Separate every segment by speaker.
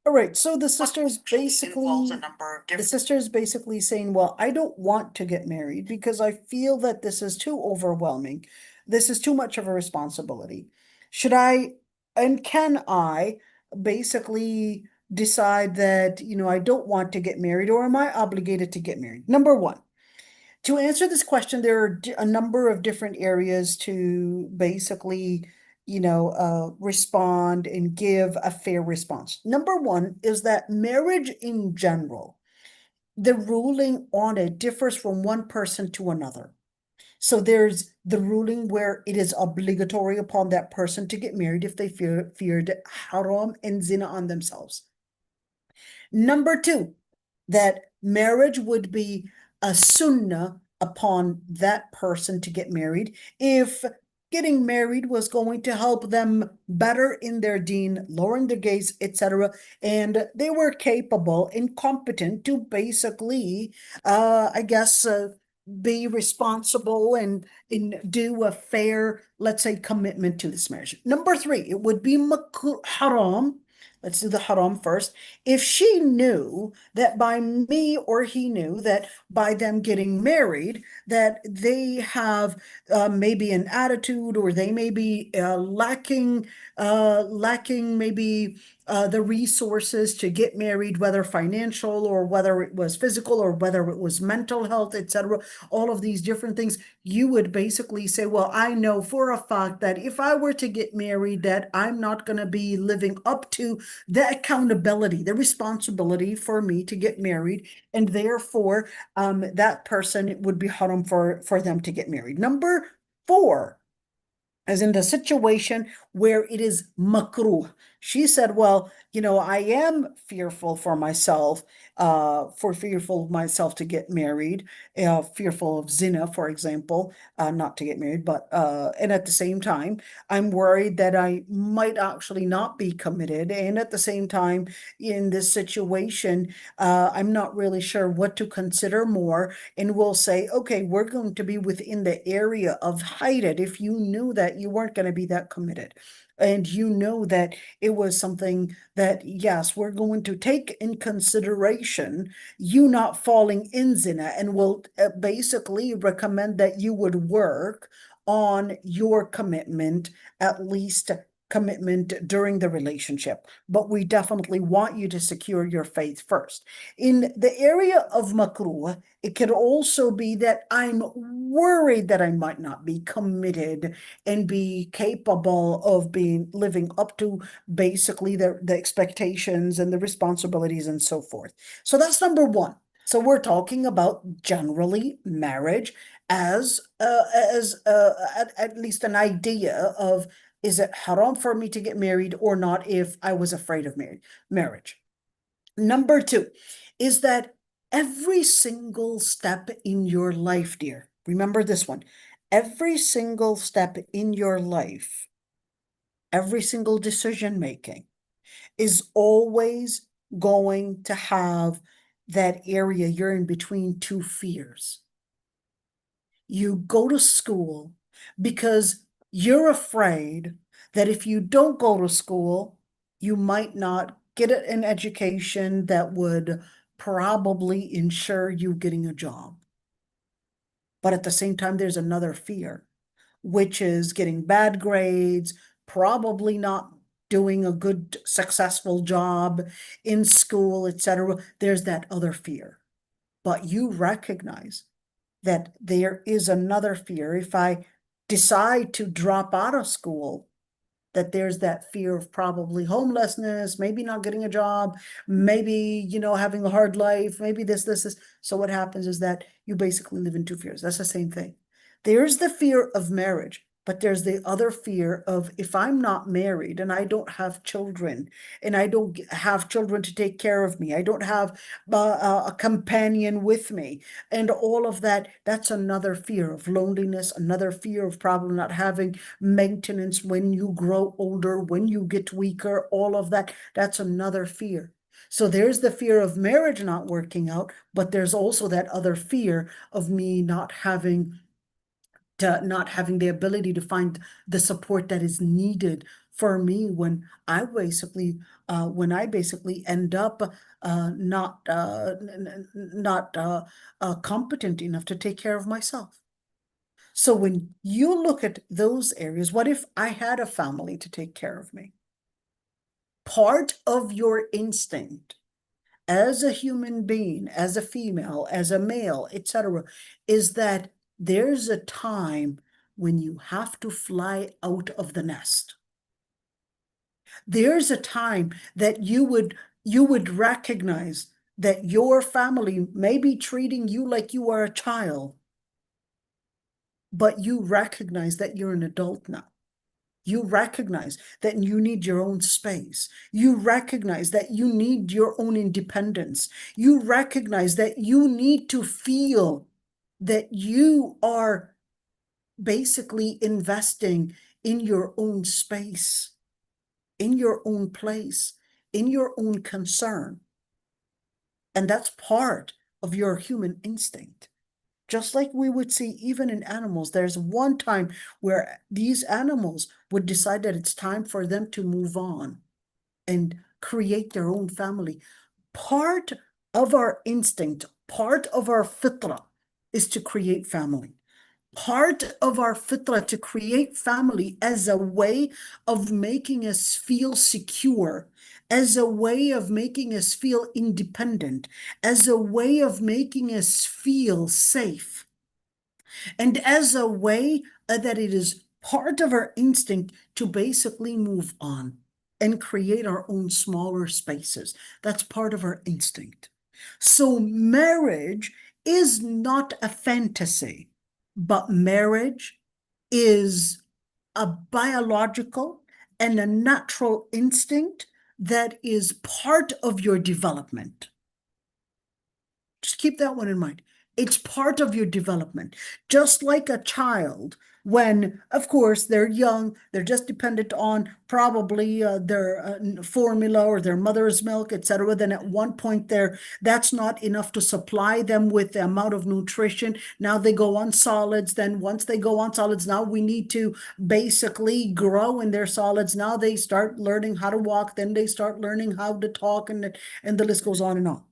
Speaker 1: All right, so the
Speaker 2: But
Speaker 1: sister is
Speaker 2: usually it involves
Speaker 1: basically
Speaker 2: a number of
Speaker 1: the
Speaker 2: different.
Speaker 1: sister is basically saying, well, I don't want to get married because I feel that this is too overwhelming. This is too much of a responsibility. Should I and can I basically decide that, I don't want to get married, or am I obligated to get married? Number one, to answer this question, there are a number of different areas to basically, respond and give a fair response. Number one is that marriage in general, the ruling on it differs from one person to another. So there's the ruling where it is obligatory upon that person to get married if they feared haram and zina on themselves. Number two, that marriage would be a sunnah upon that person to get married if getting married was going to help them better in their deen, lowering their gaze, etc. And they were capable and competent to basically, I guess, be responsible and do a fair, let's say, commitment to this marriage. Number three, it would be haram. Let's do the haram first. If she knew that by me, or he knew that by them getting married, that they have maybe an attitude, or they may be lacking maybe the resources to get married, whether financial or whether it was physical or whether it was mental health, etc. All of these different things, you would basically say, well, I know for a fact that if I were to get married, that I'm not going to be living up to the accountability, the responsibility for me to get married, and therefore that person, it would be haram for them to get married. Number four, as in the situation where it is makruh. She said, well, I am fearful for myself, fearful of myself to get married, fearful of zina, for example, not to get married, but, and at the same time, I'm worried that I might actually not be committed. And at the same time, in this situation, I'm not really sure what to consider more, and we'll say, okay, we're going to be within the area of hide it. If you knew that you weren't going to be that committed, and you know that it was something that, yes, we're going to take in consideration you not falling in zina, and will basically recommend that you would work on your commitment, at least commitment during the relationship. But we definitely want you to secure your faith first. In the area of makruh, it could also be that I'm worried that I might not be committed and be capable of being living up to basically the expectations and the responsibilities and so forth. So that's number one. So we're talking about generally marriage as at least an idea of, is it haram for me to get married or not if I was afraid of marriage. Number two is that every single step in your life, dear, remember this one, every single step in your life, every single decision making is always going to have that area you're in between two fears. You go to school because you're afraid that if you don't go to school, you might not get an education that would probably ensure you getting a job. But at the same time, there's another fear, which is getting bad grades, probably not doing a good, successful job in school, etc. There's that other fear. But you recognize that there is another fear. If I decide to drop out of school, that there's that fear of probably homelessness, maybe not getting a job, maybe, having a hard life, maybe this. So what happens is that you basically live in two fears. That's the same thing. There's the fear of marriage, but there's the other fear of, if I'm not married and I don't have children, and I don't have children to take care of me, I don't have a companion with me, and all of that, that's another fear of loneliness, another fear of probably not having maintenance when you grow older, when you get weaker, all of that, that's another fear. So there's the fear of marriage not working out, but there's also that other fear of me not having to not having the ability to find the support that is needed for me when I basically end up not competent enough to take care of myself. So when you look at those areas, what if I had a family to take care of me? Part of your instinct as a human being, as a female, as a male, etc., is that there's a time when you have to fly out of the nest. There's a time that you would recognize that your family may be treating you like you are a child, but you recognize that you're an adult now. You recognize that you need your own space. You recognize that you need your own independence. You recognize that you need to feel that you are basically investing in your own space, in your own place, in your own concern. And that's part of your human instinct. Just like we would see even in animals, there's one time where these animals would decide that it's time for them to move on and create their own family. Part of our instinct, part of our fitra is to create family. Part of our fitra to create family as a way of making us feel secure, as a way of making us feel independent, as a way of making us feel safe, and as a way that it is part of our instinct to basically move on and create our own smaller spaces. That's part of our instinct. So marriage is not a fantasy, but marriage is a biological and a natural instinct that is part of your development. Just keep that one in mind. It's part of your development. Just like a child, when, of course, they're young, they're just dependent on probably their formula or their mother's milk, etc. Then at one point that's not enough to supply them with the amount of nutrition. Now they go on solids. Then once they go on solids, now we need to basically grow in their solids. Now they start learning how to walk. Then they start learning how to talk, and the list goes on and on.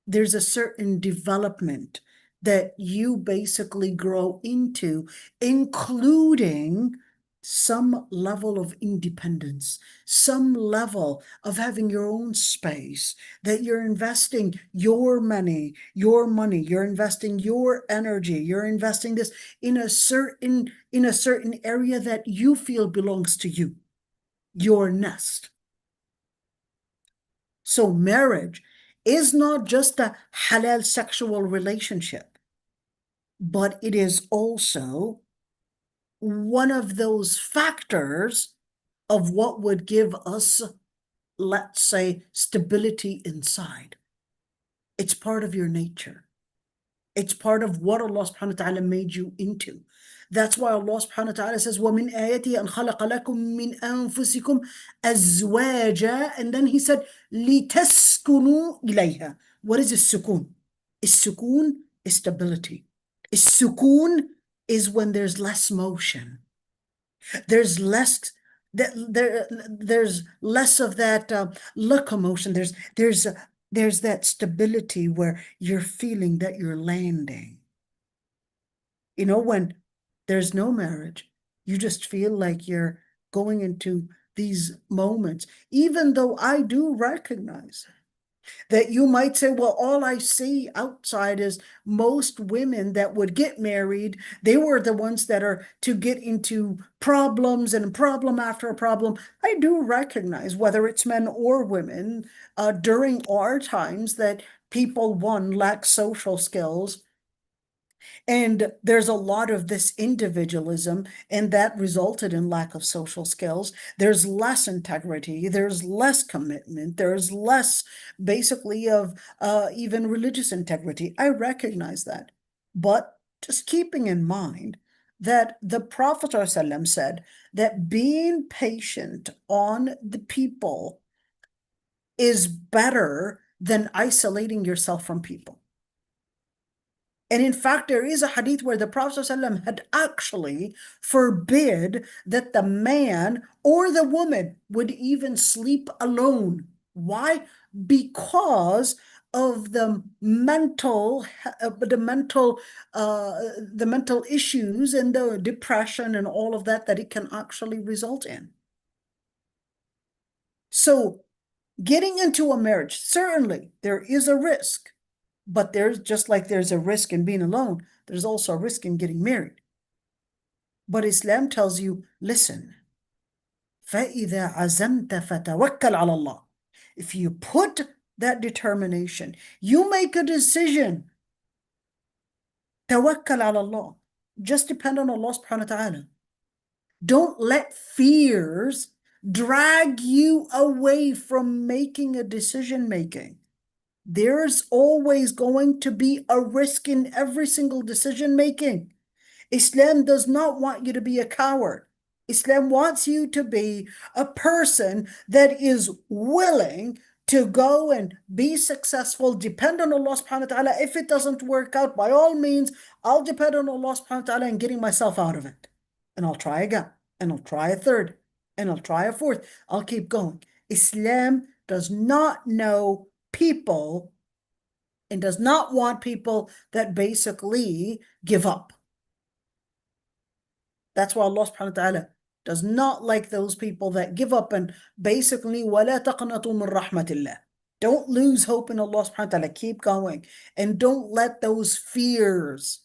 Speaker 1: There's a certain development that you basically grow into, including some level of independence, some level of having your own space, that you're investing your money, you're investing your energy, you're investing this in a certain area that you feel belongs to you, your nest. So marriage is not just a halal sexual relationship, but it is also one of those factors of what would give us, let's say, stability inside. It's part of your nature. It's part of what Allah subhanahu wa ta'ala made you into. That's why Allah subhanahu wa ta'ala says, وَمِنْ آيَاتِهِ أَنْ خَلَقَ لَكُم مِّنْ أَنفُسِكُمْ أَزْوَاجًا. And then he said, لِتَسْكُنُوا إِلَيْهَا. What is السكون? السكون is stability. السكون is when there's less motion. There's less of that locomotion. There's that stability where you're feeling that you're landing. You know, when there's no marriage, you just feel like you're going into these moments, even though I do recognize that you might say, well, all I see outside is most women that would get married, they were the ones that are to get into problems and problem after a problem. I do recognize, whether it's men or women, during our times, that people, one, lack social skills. And there's a lot of this individualism, and that resulted in lack of social skills. There's less integrity, there's less commitment, there's less basically of even religious integrity. I recognize that. But just keeping in mind that the Prophet ﷺ said that being patient on the people is better than isolating yourself from people. And in fact, there is a hadith where the Prophet ﷺ had actually forbid that the man or the woman would even sleep alone. Why? Because of the mental issues and the depression and all of that it can actually result in. So getting into a marriage, certainly there is a risk, but there's just like there's a risk in being alone, there's also a risk in getting married. But Islam tells you, listen, فَإِذَا عَزَمْتَ فَتَوَكَّلْ عَلَى اللَّهِ. If you put that determination, you make a decision, tawakkal ala Allah. Just depend on Allah subhanahu wa ta'ala. Don't let fears drag you away from making a decision making. There's always going to be a risk in every single decision making. Islam does not want you to be a coward. Islam wants you to be a person that is willing to go and be successful, depend on Allah subhanahu wa ta'ala. If it doesn't work out, by all means, I'll depend on Allah subhanahu wa ta'ala and getting myself out of it. And I'll try again, and I'll try a third, and I'll try a fourth. I'll keep going. Islam does not know people and does not want people that basically give up. That's why Allah subhanahu wa ta'ala does not like those people that give up and basically وَلَا تَقْنَطُوا مِنْ رَحْمَةِ اللَّهِ. Don't lose hope in Allah subhanahu wa ta'ala. Keep going. And don't let those fears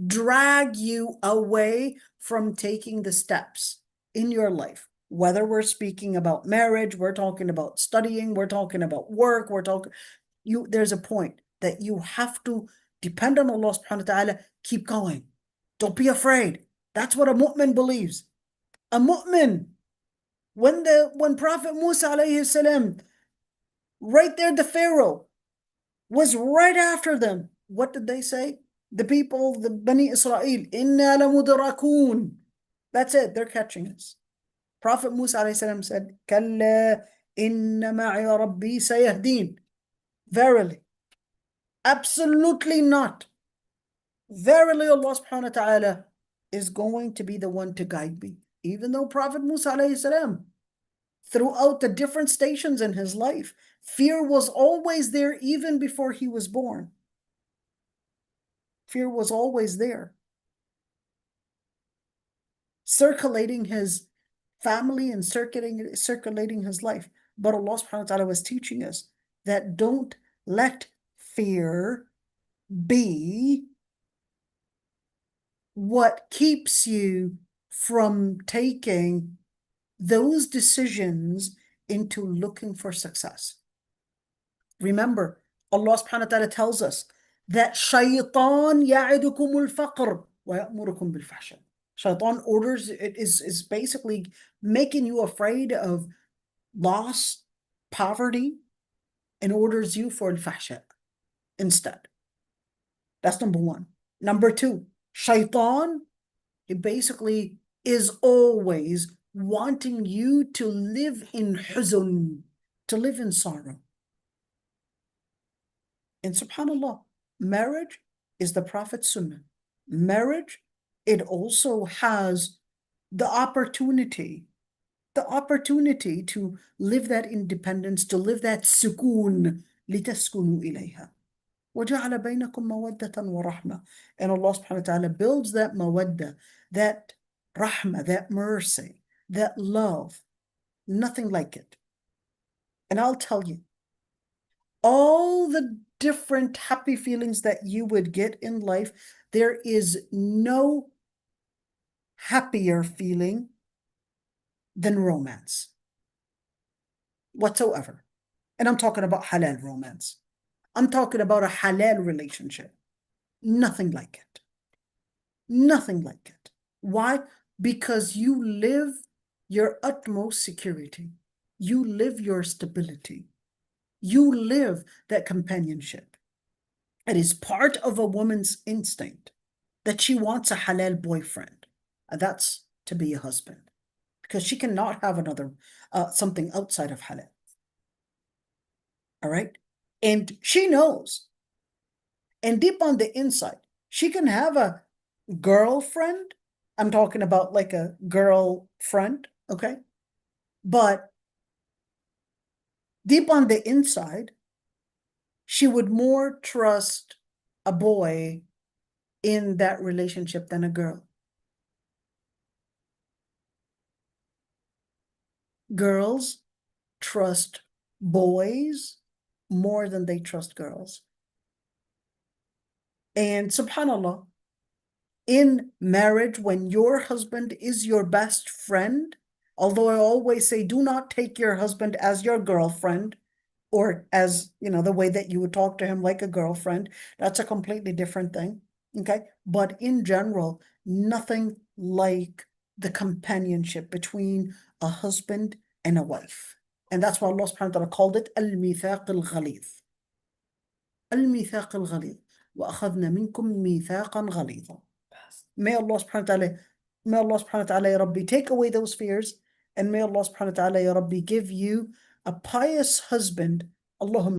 Speaker 1: drag you away from taking the steps in your life. Whether we're speaking about marriage, we're talking about studying, we're talking about work, there's a point that you have to depend on Allah subhanahu wa ta'ala. Keep going. Don't be afraid. That's what a mu'min believes. A mu'min, when Prophet Musa alayhi salam, right there, the Pharaoh was right after them. What did they say? The people, the Bani Israel, inna lamudrakun. That's it, they're catching us. Prophet Musa alayhi salam said, Kalla inna ma'i rabbi sayahdeen. Verily, absolutely not. Verily, Allah subhanahu wa ta'ala is going to be the one to guide me. Even though Prophet Musa alayhi salam, throughout the different stations in his life, fear was always there even before he was born. Fear was always there, circulating his family and circulating his life. But Allah subhanahu wa ta'ala was teaching us that don't let fear be what keeps you from taking those decisions into looking for success. Remember, Allah subhanahu wa ta'ala tells us that shaytan ya'idukumul faqr wa ya'murukum bil fahsha. Shaitan orders, it is basically making you afraid of loss, poverty, and orders you for al-fahsha instead. That's number one. Number two, shaitan, it basically is always wanting you to live in huzn, to live in sorrow. And subhanAllah, marriage is the Prophet's sunnah. Marriage, it also has the opportunity to live that independence, to live that sukoon, لِتَسْكُنُوا إِلَيْهَا وَجَعَلَ بَيْنَكُمْ مَوَدَّةً وَرَحْمَةً. And Allah subhanahu wa ta'ala builds that mawadda, that rahmah, that mercy, that love, nothing like it. And I'll tell you, all the different happy feelings that you would get in life, there is no happier feeling than romance whatsoever. And I'm talking about halal romance. I'm talking about a halal relationship. Nothing like it. Nothing like it. Why? Because you live your utmost security. You live your stability. You live that companionship. It is part of a woman's instinct that she wants a halal boyfriend. And that's to be a husband. Because she cannot have another, something outside of halal. All right? And she knows And deep on the inside, she can have a girlfriend. I'm talking about like a girlfriend, okay? But deep on the inside, she would more trust a boy in that relationship than a girl. Girls trust boys more than they trust girls. And subhanAllah, in marriage, when your husband is your best friend, although I always say do not take your husband as your girlfriend or as, the way that you would talk to him like a girlfriend, that's a completely different thing. Okay. But in general, nothing like the companionship between a husband and a wife. And that's why Allah subhanahu wa ta'ala called it al-mithaq al-ghalidh. Al-mithaq al-ghalidh. وَأَخَذْنَا مِنْكُمْ مِيثَاقًا غَلِيظًا. May Allah subhanahu wa ta'ala, Ya Rabbi, take away those fears, and may Allah subhanahu wa ta'ala, Ya Rabbi, give you a pious husband. Allahumma